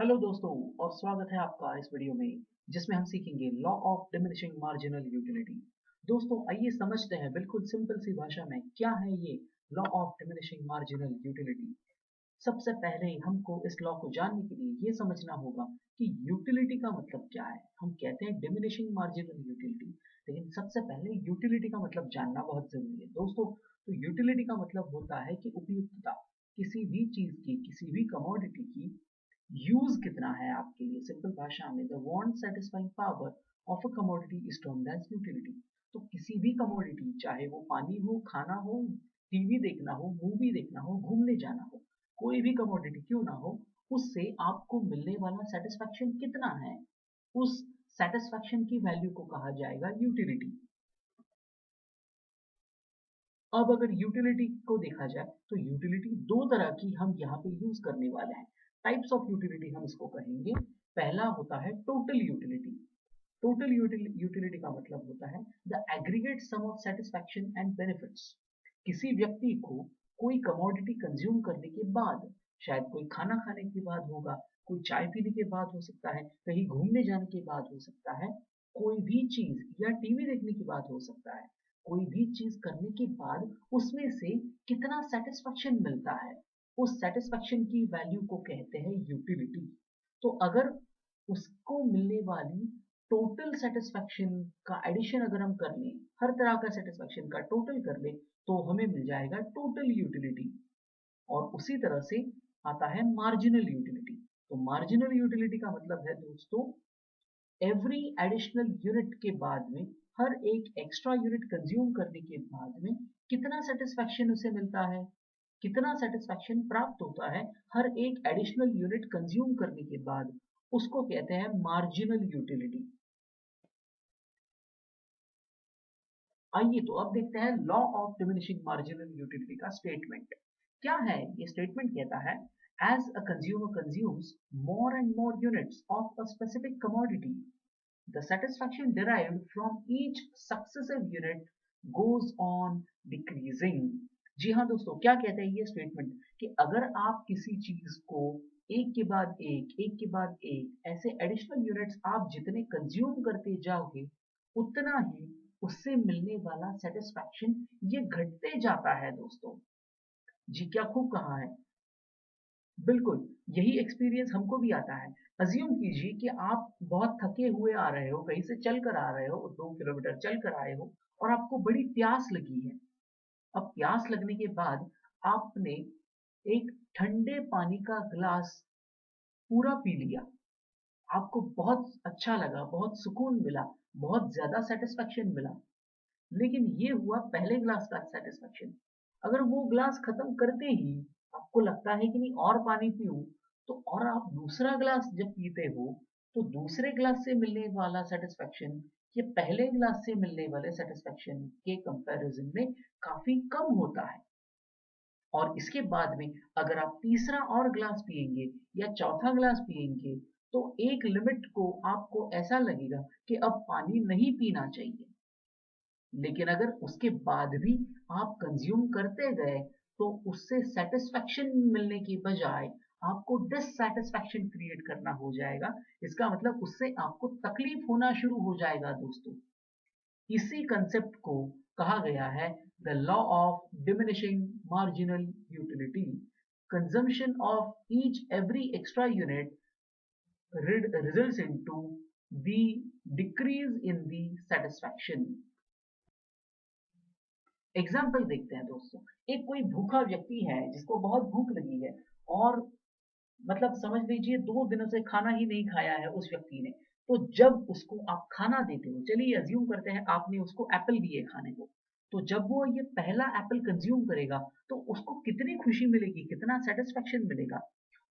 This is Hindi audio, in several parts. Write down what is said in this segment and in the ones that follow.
हेलो दोस्तों और स्वागत है आपका इस वीडियो में जिसमें हम सीखेंगे law of diminishing marginal utility. दोस्तों आइए समझते हैं बिल्कुल सिंपल सी भाषा में क्या है ये law of diminishing marginal utility. सबसे पहले हमको इस लॉ को जानने के लिए ये समझना होगा कि यूटिलिटी का मतलब क्या है। हम कहते हैं डिमिनिशिंग मार्जिनल यूटिलिटी, लेकिन सबसे पहले यूटिलिटी का मतलब जानना बहुत जरूरी है दोस्तों। तो यूटिलिटी का मतलब होता है कि उपयुक्तता, किसी भी चीज की, किसी भी कमोडिटी की यूज कितना है आपके लिए। सिंपल भाषा में the want satisfying power of a commodity is termed as utility. तो किसी भी कमोडिटी, चाहे वो पानी हो, खाना हो, टीवी देखना हो, मूवी देखना हो, घूमने जाना हो, कोई भी कमोडिटी क्यों ना हो, उससे आपको मिलने वाला सेटिस्फैक्शन कितना है, उस सेटिस्फैक्शन की वैल्यू को कहा जाएगा यूटिलिटी। अब अगर यूटिलिटी को देखा जाए तो यूटिलिटी दो तरह की हम यहाँ पे यूज करने वाले हैं। टाइप्स ऑफ यूटिलिटी हम इसको कहेंगे। पहला होता है टोटल यूटिलिटी। टोटल यूटिलिटी का मतलब होता है the aggregate sum of satisfaction and benefits. किसी व्यक्ति को कोई कमोडिटी कंज्यूम करने के बाद, शायद कोई खाना खाने के बाद होगा, कोई चाय पीने के बाद हो सकता है, कहीं घूमने जाने के बाद हो सकता है, कोई भी चीज या टीवी देखने के बाद हो सकता है, कोई भी चीज करने के बाद उसमें से कितना सेटिस्फेक्शन मिलता है, उस सेटिस्फेक्शन की वैल्यू को कहते हैं यूटिलिटी। तो अगर उसको मिलने वाली टोटल सेटिस्फेक्शन का एडिशन अगर हम कर लें, हर तरह का सेटिस्फेक्शन का टोटल कर लें, तो हमें मिल जाएगा टोटल यूटिलिटी। और उसी तरह से आता है मार्जिनल यूटिलिटी। तो मार्जिनल यूटिलिटी का मतलब है दोस्तों, एवरी एडिशनल यूनिट के बाद में, हर एक एक्स्ट्रा यूनिट कंज्यूम करने के बाद में कितना सेटिस्फेक्शन उसे मिलता है, कितना सेटिस्फेक्शन प्राप्त होता है हर एक एडिशनल यूनिट कंज्यूम करने के बाद, उसको कहते हैं मार्जिनल यूटिलिटी। आइए तो अब देखते हैं law of diminishing marginal utility का स्टेटमेंट क्या है। ये स्टेटमेंट कहता है as a consumer consumes more and more units of a specific commodity, the satisfaction derived from each successive unit goes on decreasing। जी हाँ दोस्तों, क्या कहते हैं ये स्टेटमेंट कि अगर आप किसी चीज को एक के बाद एक के बाद एक ऐसे एडिशनल यूनिट्स आप जितने कंज्यूम करते जाओगे, उतना ही उससे मिलने वाला सेटिस्फैक्शन ये घटते जाता है दोस्तों। जी क्या खूब कहा है। बिल्कुल, यही एक्सपीरियंस हमको भी आता है। अज्यूम कीजिए कि आप बहुत थके हुए आ रहे हो, कहीं से चल कर आ रहे हो, 2 किलोमीटर चल कर आए हो और आपको बड़ी प्यास लगी है। अब प्यास लगने के बाद आपने एक ठंडे पानी का ग्लास पूरा पी लिया। आपको बहुत अच्छा लगा, बहुत सुकून मिला, बहुत ज्यादा सेटिस्फेक्शन मिला। लेकिन ये हुआ पहले ग्लास का सेटिस्फेक्शन। अगर वो ग्लास खत्म करते ही आपको लगता है कि नहीं और पानी पीऊं, तो और आप दूसरा ग्लास जब पीते हो, तो दूसरे ग्लास से मिलने वाला सेटिस्फेक्शन ये पहले ग्लास से मिलने वाले सेटिस्फेक्शन के कंपैरिजन में काफी कम होता है। और इसके बाद में अगर आप तीसरा और ग्लास पिएंगे या चौथा ग्लास पिएंगे, तो एक लिमिट को आपको ऐसा लगेगा कि अब पानी नहीं पीना चाहिए। लेकिन अगर उसके बाद भी आप कंज्यूम करते गए, तो उससे सेटिस्फेक्शन मिलने की बजाय आपको डिससेटिस्फेक्शन क्रिएट करना हो जाएगा। इसका मतलब उससे आपको तकलीफ होना शुरू हो जाएगा दोस्तों। इसी कंसेप्ट को कहा गया है the law of diminishing marginal utility. Consumption of each every extra unit results into the decrease in the satisfaction। Example देखते हैं दोस्तों। एक कोई भूखा व्यक्ति है जिसको बहुत भूख लगी है और मतलब समझ लीजिए 2 दिनों से खाना ही नहीं खाया है उस व्यक्ति ने। तो जब उसको आप खाना देते हो, चलिए अज्यूम करते हैं आपने उसको एप्पल दिए खाने को, तो जब वो ये पहला एप्पल कंज्यूम करेगा तो उसको कितनी खुशी मिलेगी, कितना सेटिस्फेक्शन मिलेगा।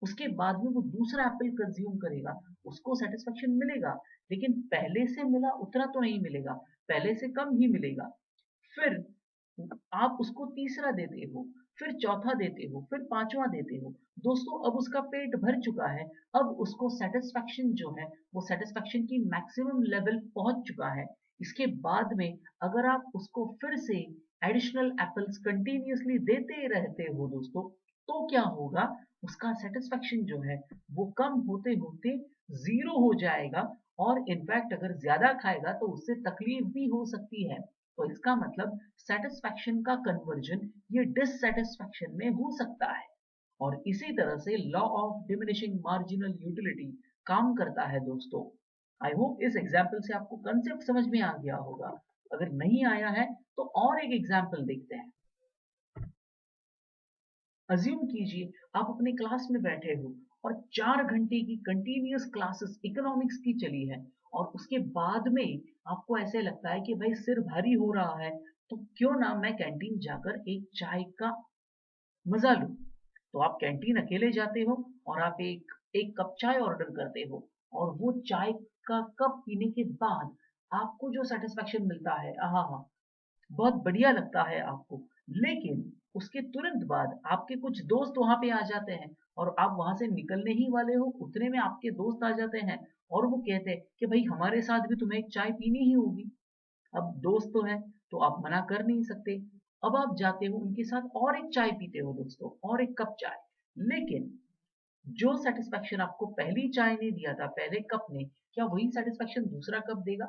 उसके बाद में वो दूसरा एप्पल कंज्यूम करेगा, उसको सेटिस्फेक्शन मिलेगा, लेकिन पहले से मिला उतना तो नहीं मिलेगा, पहले से कम ही मिलेगा। फिर आप उसको तीसरा देते हो, फिर चौथा देते हो, फिर पांचवा देते हो। दोस्तों अब उसका पेट भर चुका है, अब उसको सेटिस्फेक्शन जो है वो सेटिस्फेक्शन की मैक्सिमम लेवल पहुंच चुका है। इसके बाद में अगर आप उसको फिर से एडिशनल एप्पल्स कंटिन्यूअसली देते रहते हो दोस्तों, तो क्या होगा, उसका सेटिस्फेक्शन जो है वो कम होते होते जीरो हो जाएगा, और इनफैक्ट अगर ज्यादा खाएगा तो उससे तकलीफ भी हो सकती है। तो इसका मतलब सेटिस्फेक्शन का कन्वर्जन ये डिससेटिस्फेक्शन में हो सकता है। और इसी तरह से law of diminishing marginal utility काम करता है दोस्तों। आई होप इस एग्जाम्पल से आपको कंसेप्ट समझ में आ गया होगा। अगर नहीं आया है तो और एक एग्जाम्पल देखते हैं। अज्यूम कीजिए आप अपने क्लास में बैठे हो और 4 घंटे की कंटिन्यूअस क्लासेस इकोनॉमिक्स की चली है, और उसके बाद में आपको ऐसे लगता है कि भाई सिर भारी हो रहा है, तो क्यों ना मैं कैंटीन जाकर एक चाय का मजा लूं। तो आप कैंटीन अकेले जाते हो और आप एक एक कप चाय ऑर्डर करते हो, और वो चाय का कप पीने के बाद आपको जो सेटिस्फेक्शन मिलता है, आहा हा, बहुत बढ़िया लगता है आपको। लेकिन उसके तुरंत बाद आपके कुछ दोस्त वहां पे आ जाते हैं, और आप वहां से निकलने ही वाले हो, उतने में आपके दोस्त आ जाते हैं और वो कहते हैं कि भाई हमारे साथ भी तुम्हें एक चाय पीनी ही होगी। अब दोस्त तो है तो आप मना कर नहीं सकते। अब आप जाते हो उनके साथ और एक चाय पीते हो दोस्तों, और एक कप चाय। लेकिन जो सेटिस्फेक्शन आपको पहली चाय ने दिया था, पहले कप ने, क्या वही सेटिस्फेक्शन दूसरा कप देगा?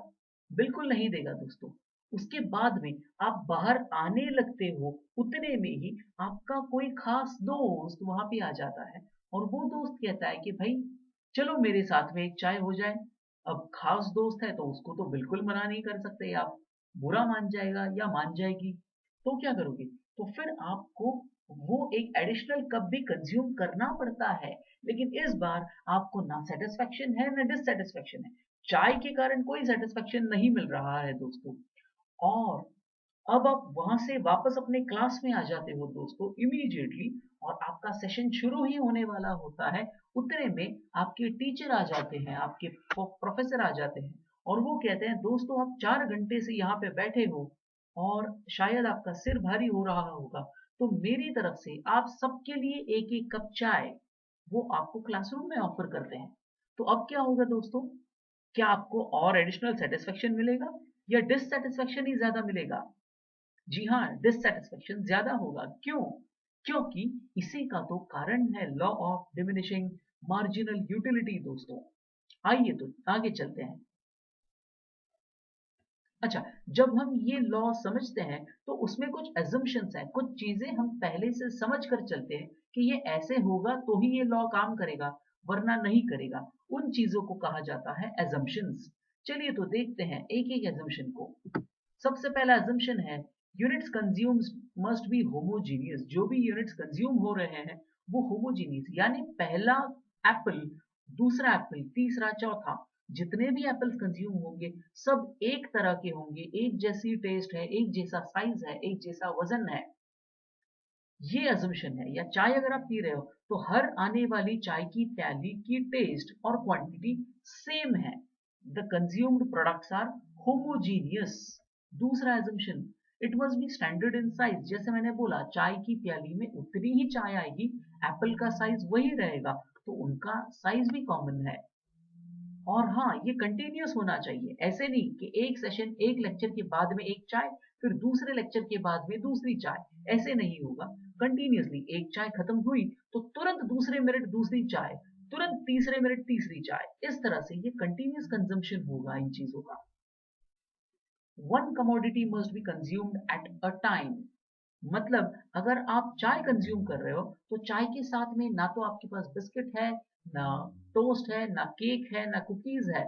बिल्कुल नहीं देगा दोस्तों। उसके बाद में आप बाहर आने लगते हो, उतने में ही आपका कोई खास दोस्त वहां पे आ जाता है, और वो दोस्त कहता है कि भाई चलो मेरे साथ में एक चाय हो जाए। अब खास दोस्त है तो उसको तो बिल्कुल मना नहीं कर सकते आप, बुरा मान जाएगा या मान जाएगी। तो क्या करोगे? तो फिर आपको वो एक एडिशनल कप भी कंज्यूम करना पड़ता है। लेकिन इस बार आपको ना सेटिस्फेक्शन है ना डिससेटिस्फेक्शन है, चाय के कारण कोई सेटिस्फेक्शन नहीं मिल रहा है दोस्तों। और अब आप वहां से वापस अपने क्लास में आ जाते हो दोस्तों इमीडिएटली, और आपका सेशन शुरू ही होने वाला होता है। उतने में आपके टीचर आ जाते हैं, आपके प्रोफेसर आ जाते हैं, और वो कहते हैं दोस्तों आप 4 घंटे से यहाँ पे बैठे हो और शायद आपका सिर भारी हो रहा होगा, तो मेरी तरफ से आप सबके लिए एक एक कप चाय वो आपको क्लासरूम में ऑफर करते हैं। तो अब क्या होगा दोस्तों, क्या आपको और एडिशनल सेटिस्फेक्शन मिलेगा या डिससेटिस्फेक्शन ही ज्यादा मिलेगा? जी हाँ, डिससेटिस्फेक्शन ज्यादा होगा। क्यों? क्योंकि इसी का तो कारण है law of diminishing marginal utility दोस्तों। आइए तो आगे चलते हैं। अच्छा, जब हम ये लॉ समझते हैं तो उसमें कुछ एजम्पशंस हैं, कुछ चीजें हम पहले से समझ कर चलते हैं कि ये ऐसे होगा तो ही ये लॉ काम करेगा, वरना नहीं करेगा। उन चीजों को कहा जाता है एजम्पशंस। चलिए तो देखते हैं एक एक एजम्पशन को। सबसे पहला एजम्पशन है units consumes must be homogeneous. जो भी यूनिट्स कंज्यूम हो रहे हैं वो होमोजीनियस, यानी पहला एप्पल, दूसरा एप्पल, तीसरा, चौथा, जितने भी एप्पल्स कंज्यूम होंगे सब एक तरह के होंगे, एक जैसी टेस्ट है, एक जैसा साइज है, एक जैसा वजन है। ये अजम्पशन है। या चाय अगर आप पी रहे हो तो हर आने वाली चाय की प्याली की टेस्ट और क्वांटिटी सेम है। The consumed products are homogeneous. दूसरा assumption, it must be standard in size. जैसे मैंने बोला चाय की प्याली में उतनी ही चाय आएगी, एप्पल का साइज वही रहेगा, तो उनका साइज भी कॉमन है। और हाँ, ये कंटिन्यूअस होना चाहिए, ऐसे नहीं कि एक सेशन एक लेक्चर के बाद में एक चाय, फिर दूसरे लेक्चर के बाद में दूसरी चाय, ऐसे नहीं होगा। कंटिन्यूअसली एक चाय खत्म हुई तो तुरंत दूसरे मिनट दूसरी चाय, तुरंत तीसरे मिनट तीसरी चाय, इस तरह से ये कंटिन्यूअस कंजम्पशन होगा इन चीजों का। One commodity must be consumed at a time. मतलब अगर आप चाय कंज्यूम कर रहे हो तो चाय के साथ में ना तो आपके पास बिस्किट है, ना टोस्ट है, ना केक है, ना कुकीज है।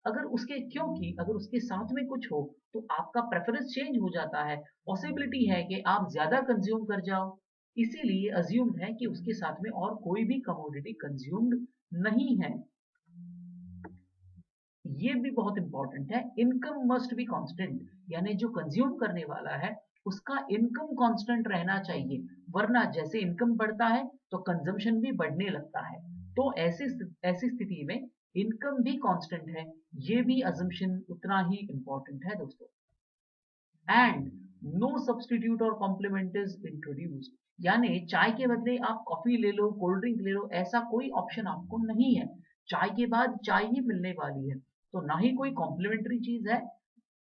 अगर उसके क्योंकि अगर उसके साथ में कुछ हो तो आपका प्रेफरेंस चेंज हो जाता है, पॉसिबिलिटी है कि आप ज्यादा कंज्यूम कर जाओ। इसीलिए अज्यूम्ड है कि उसके साथ में और कोई भी कमोडिटी कंज्यूम्ड नहीं है। ये भी बहुत इंपॉर्टेंट है, इनकम मस्ट बी कांस्टेंट। यानी जो कंज्यूम करने वाला है उसका इनकम कांस्टेंट रहना चाहिए, वरना जैसे इनकम बढ़ता है तो कंजम्पशन भी बढ़ने लगता है। तो ऐसी ऐसी स्थिति में इनकम भी कांस्टेंट है, ये भी अजम्पशन उतना ही इंपॉर्टेंट है दोस्तों। एंड नो सब्सटीट्यूट और कॉम्प्लीमेंट इज इंट्रोड्यूस्ड। यानी चाय के बदले आप कॉफी ले लो, कोल्ड ड्रिंक ले लो, ऐसा कोई ऑप्शन आपको नहीं है। चाय के बाद चाय ही मिलने वाली है, तो ना ही कोई कॉम्प्लीमेंट्री चीज है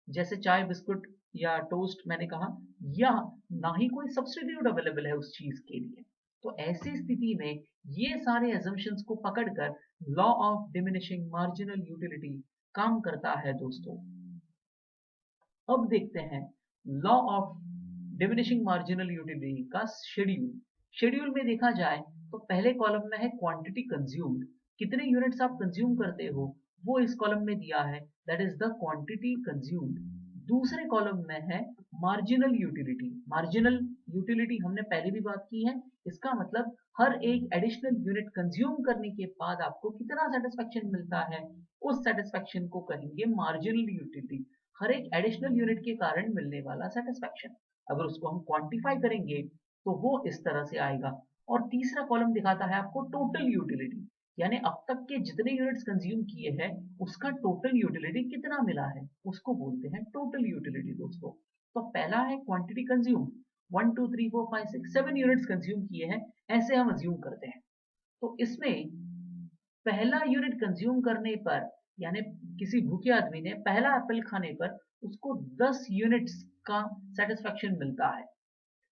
जैसे चाय बिस्कुट या टोस्ट मैंने कहा, या ना ही कोई सब्सटीट्यूट अवेलेबल है उस चीज के लिए। तो ऐसी स्थिति में ये सारे assumptions को पकड़कर law of diminishing marginal utility काम करता है दोस्तों। अब देखते हैं law of diminishing marginal utility का शेड्यूल। शेड्यूल में देखा जाए तो पहले कॉलम में है क्वांटिटी कंज्यूम्ड, कितने यूनिट्स आप कंज्यूम करते हो वो इस कॉलम में दिया है, that is the quantity consumed. दूसरे कॉलम में है मार्जिनल यूटिलिटी। मार्जिनल यूटिलिटी हमने पहले भी बात की है, इसका मतलब हर एक एडिशनल यूनिट कंज्यूम करने के बाद आपको कितना सेटिस्फेक्शन मिलता है, उस सेटिस्फेक्शन को कहेंगे मार्जिनल यूटिलिटी। हर एक एडिशनल यूनिट के कारण मिलने वाला सेटिस्फेक्शन, अगर उसको हम क्वांटिफाई करेंगे तो वो इस तरह से आएगा। और तीसरा कॉलम दिखाता है आपको टोटल यूटिलिटी, यानी अब तक के जितने यूनिट्स कंज्यूम किए हैं उसका टोटल यूटिलिटी कितना मिला है, उसको बोलते हैं टोटल यूटिलिटी दोस्तों। तो पहला है क्वांटिटी कंज्यूम, 1 2 3 4 5 6 7 यूनिट्स कंज्यूम किए हैं ऐसे हम अज्यूम करते हैं। तो इसमें पहला यूनिट कंज्यूम करने पर, यानी किसी भूखे आदमी ने पहला एप्पल खाने पर उसको 10 यूनिट्स का सेटिस्फेक्शन मिलता है,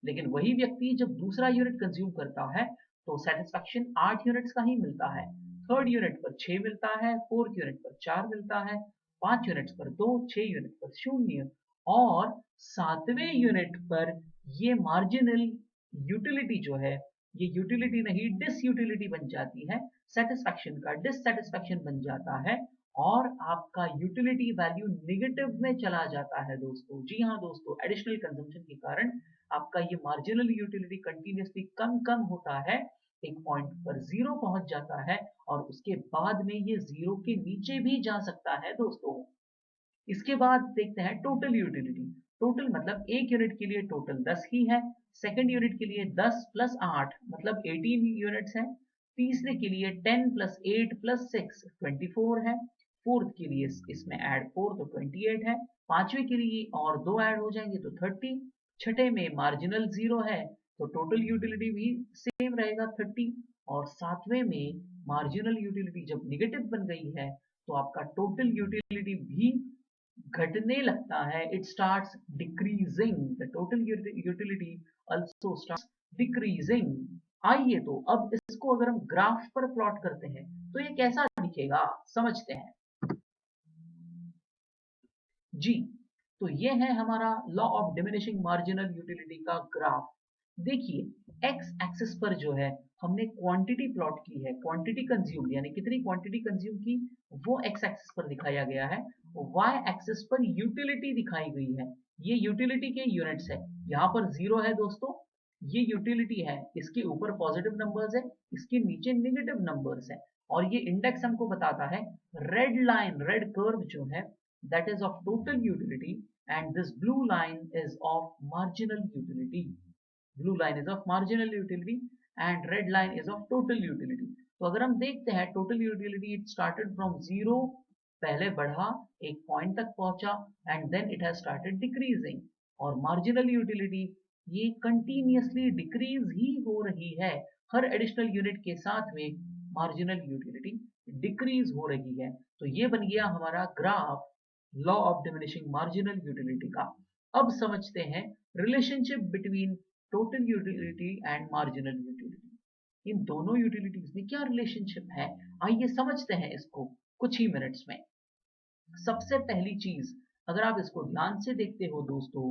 लेकिन वही व्यक्ति जब दूसरा यूनिट कंज्यूम करता है तो सेटिस्फेक्शन 8 यूनिट्स का ही मिलता है, थर्ड यूनिट पर 6 मिलता है, फोर्थ यूनिट पर 4 मिलता है, 5 यूनिट्स पर 2, 6 यूनिट पर 0 और 7वें यूनिट पर ये मार्जिनल यूटिलिटी जो है, ये यूटिलिटी नहीं डिसयूटिलिटी बन जाती है, सेटिस्फेक्शन का डिससेटिस्फेक्शन बन जाता है और आपका यूटिलिटी वैल्यू नेगेटिव में चला जाता है दोस्तों। जी हाँ दोस्तों, एडिशनल कंजम्पशन के कारण आपका ये मार्जिनल यूटिलिटी कंटिन्यूसली कम कम होता है, एक पॉइंट पर जीरो पहुंच जाता है और उसके बाद में ये जीरो के नीचे भी जा सकता है दोस्तों। इसके बाद देखते हैं टोटल यूटिलिटी। टोटल मतलब एक यूनिट के लिए टोटल 10 ही है, सेकंड यूनिट के लिए 10 प्लस 8 मतलब 18 यूनिट्स है, तीसरे के लिए 10 प्लस 8 प्लस 6 24 है, फोर्थ के लिए इसमें ऐड 4 तो 28 है, पांचवे के लिए और दो ऐड हो जाएंगे तो 30, छठे में मार्जिनल जीरो है तो टोटल यूटिलिटी भी सेम रहेगा 30, और सातवें में मार्जिनल यूटिलिटी जब निगेटिव बन गई है तो आपका टोटल यूटिलिटी भी घटने लगता है, it starts decreasing, the total utility also starts decreasing. आइए तो अब इसको अगर हम ग्राफ पर प्लॉट करते हैं तो ये कैसा दिखेगा समझते हैं। जी, तो ये है हमारा law of diminishing marginal utility का ग्राफ। देखिए एक्स एक्सिस पर जो है हमने क्वांटिटी प्लॉट की है, क्वांटिटी कंज्यूम यानी कितनी क्वांटिटी कंज्यूम की वो एक्स एक्सिस पर दिखाया गया है, वाई एक्सिस पर यूटिलिटी दिखाई गई है, ये यूटिलिटी के यूनिट्स है, यहाँ पर जीरो है दोस्तों, ये यूटिलिटी है, इसके ऊपर पॉजिटिव नंबर्स है, इसके नीचे नेगेटिव नंबर्स है, और ये इंडेक्स हमको बताता है, रेड लाइन रेड कर्व जो है that is of total utility and this blue line is of marginal utility. Blue line is of marginal utility and red line is of total utility. तो अगर हम देखते हैं total utility it started from zero, पहले बढ़ा एक पॉइंट तक पहुंचा and then it has started decreasing, और marginal utility ये कंटिन्यूसली डिक्रीज ही हो रही है, हर एडिशनल यूनिट के साथ में मार्जिनल यूटिलिटी डिक्रीज हो रही है। तो ये बन गया हमारा graph law of diminishing marginal utility का। अब समझते हैं relationship between total utility and marginal utility, इन दोनों यूटिलिटीज में क्या रिलेशनशिप है, आइए समझते हैं इसको कुछ ही मिनट्स में। सबसे पहली चीज, अगर आप इसको ध्यान से देखते हो दोस्तों,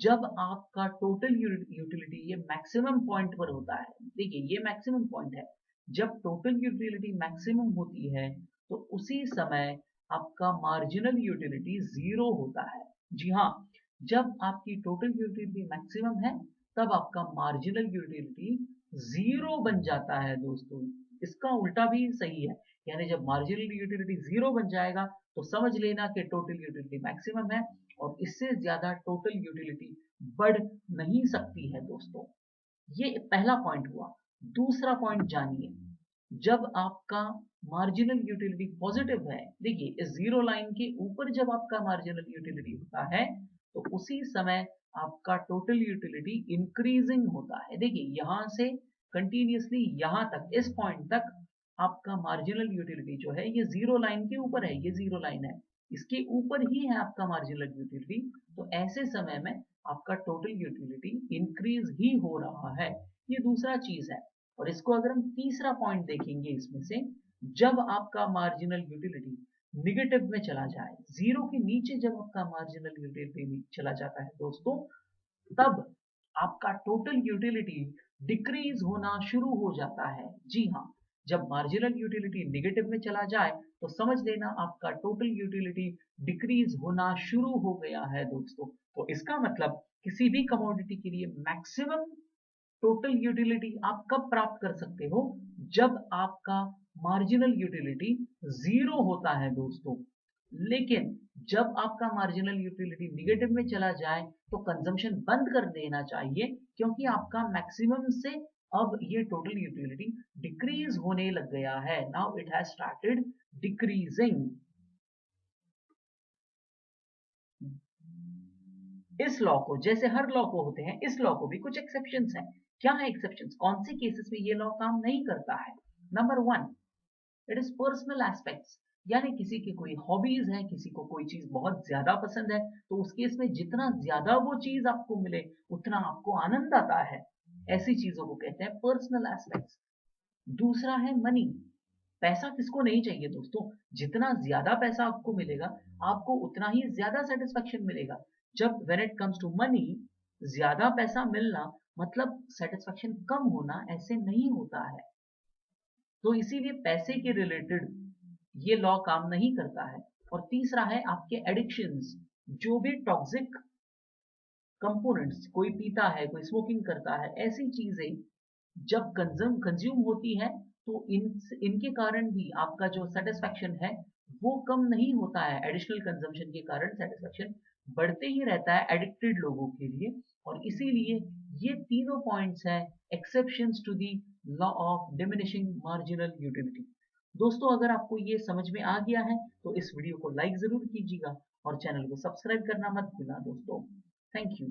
जब आपका टोटल यूटिलिटी ये मैक्सिमम पॉइंट पर होता है, देखिए ये मैक्सिमम पॉइंट है, जब टोटल यूटिलिटी मैक्सिमम होती है तो उसी समय आपका मार्जिनल यूटिलिटी जीरो होता है। जी हाँ, जब आपकी टोटल यूटिलिटी मैक्सिमम है तब आपका मार्जिनल यूटिलिटी जीरो बन जाता है दोस्तों। इसका उल्टा भी सही है, यानी जब मार्जिनल यूटिलिटी जीरो बन जाएगा तो समझ लेना कि टोटल यूटिलिटी मैक्सिमम है और इससे ज्यादा टोटल यूटिलिटी बढ़ नहीं सकती है दोस्तों। ये पहला पॉइंट हुआ। दूसरा पॉइंट जानिए, जब आपका मार्जिनल यूटिलिटी पॉजिटिव है, देखिए इस जीरो लाइन के ऊपर जब आपका मार्जिनल यूटिलिटी होता है तो उसी समय आपका टोटल यूटिलिटी इंक्रीजिंग होता है। देखिए यहां से कंटिन्यूसली यहां तक इस पॉइंट तक आपका मार्जिनल यूटिलिटी जो है ये जीरो लाइन के ऊपर है, ये जीरो लाइन है, इसके ऊपर ही है आपका मार्जिनल यूटिलिटी, तो ऐसे समय में आपका टोटल यूटिलिटी इंक्रीज ही हो रहा है, ये दूसरा चीज है। और इसको अगर हम तीसरा पॉइंट देखेंगे इसमें से, जब आपका मार्जिनल यूटिलिटी निगेटिव में चला जाए, जीरो के नीचे जब आपका मार्जिनल यूटिलिटी चला जाता है दोस्तों, तब आपका टोटल यूटिलिटी डिक्रीज होना शुरू हो जाता है। जी हाँ, जब मार्जिनल यूटिलिटी निगेटिव में चला जाए तो समझ लेना आपका टोटल यूटिलिटी डिक्रीज होना शुरू हो गया है दोस्तों। तो इसका मतलब किसी भी कमोडिटी के लिए मैक्सिमम टोटल यूटिलिटी आप कब प्राप्त कर सकते हो, जब आपका मार्जिनल यूटिलिटी जीरो होता है दोस्तों। लेकिन जब आपका मार्जिनल यूटिलिटी निगेटिव में चला जाए तो कंजम्पशन बंद कर देना चाहिए, क्योंकि आपका मैक्सिमम से अब ये टोटल यूटिलिटी डिक्रीज होने लग गया है। Now it has started decreasing. इस लॉ को, जैसे हर लॉ को होते हैं, इस लॉ को भी कुछ एक्सेप्शंस हैं। क्या है एक्सेप्शंस? कौन से केसेस में ये लॉ काम नहीं करता है? Number one, it is personal aspects. यानी किसी की कोई हॉबीज है, किसी को कोई चीज बहुत ज्यादा पसंद है, तो उस केस में जितना ज्यादा वो चीज आपको मिले उतना आपको आनंद आता है। ऐसी चीजों को कहते हैं पर्सनल एस्पेक्ट्स। दूसरा है मनी। पैसा किसको नहीं चाहिए दोस्तों? जितना ज्यादा पैसा आपको मिलेगा, आपको उतना ही ज्यादा सेटिस्फेक्शन मिलेगा। जब when it comes to money, ज्यादा पैसा मिलना मतलब सेटिस्फेक्शन कम होना ऐसे नहीं होता है। तो इसीलिए पैसे के रिलेटेड ये लॉ काम नहीं करता है। और तीसरा है आपके एडिक्शंस। जो भी टॉक्सिक कंपोनेंट्स, कोई पीता है, कोई स्मोकिंग करता है, ऐसी चीजें जब कंज्यूम होती है तो इनके कारण भी आपका जो सेटिस्फेक्शन है वो कम नहीं होता है। एडिशनल कंजम्पशन के कारण सेटिस्फेक्शन बढ़ते ही रहता है एडिक्टेड लोगों के लिए। और इसीलिए ये तीनों पॉइंट्स हैं exceptions to the law of diminishing marginal utility. दोस्तों, अगर आपको ये समझ में आ गया है तो इस वीडियो को लाइक जरूर कीजिएगा और चैनल को सब्सक्राइब करना मत भूलना दोस्तों। Thank you.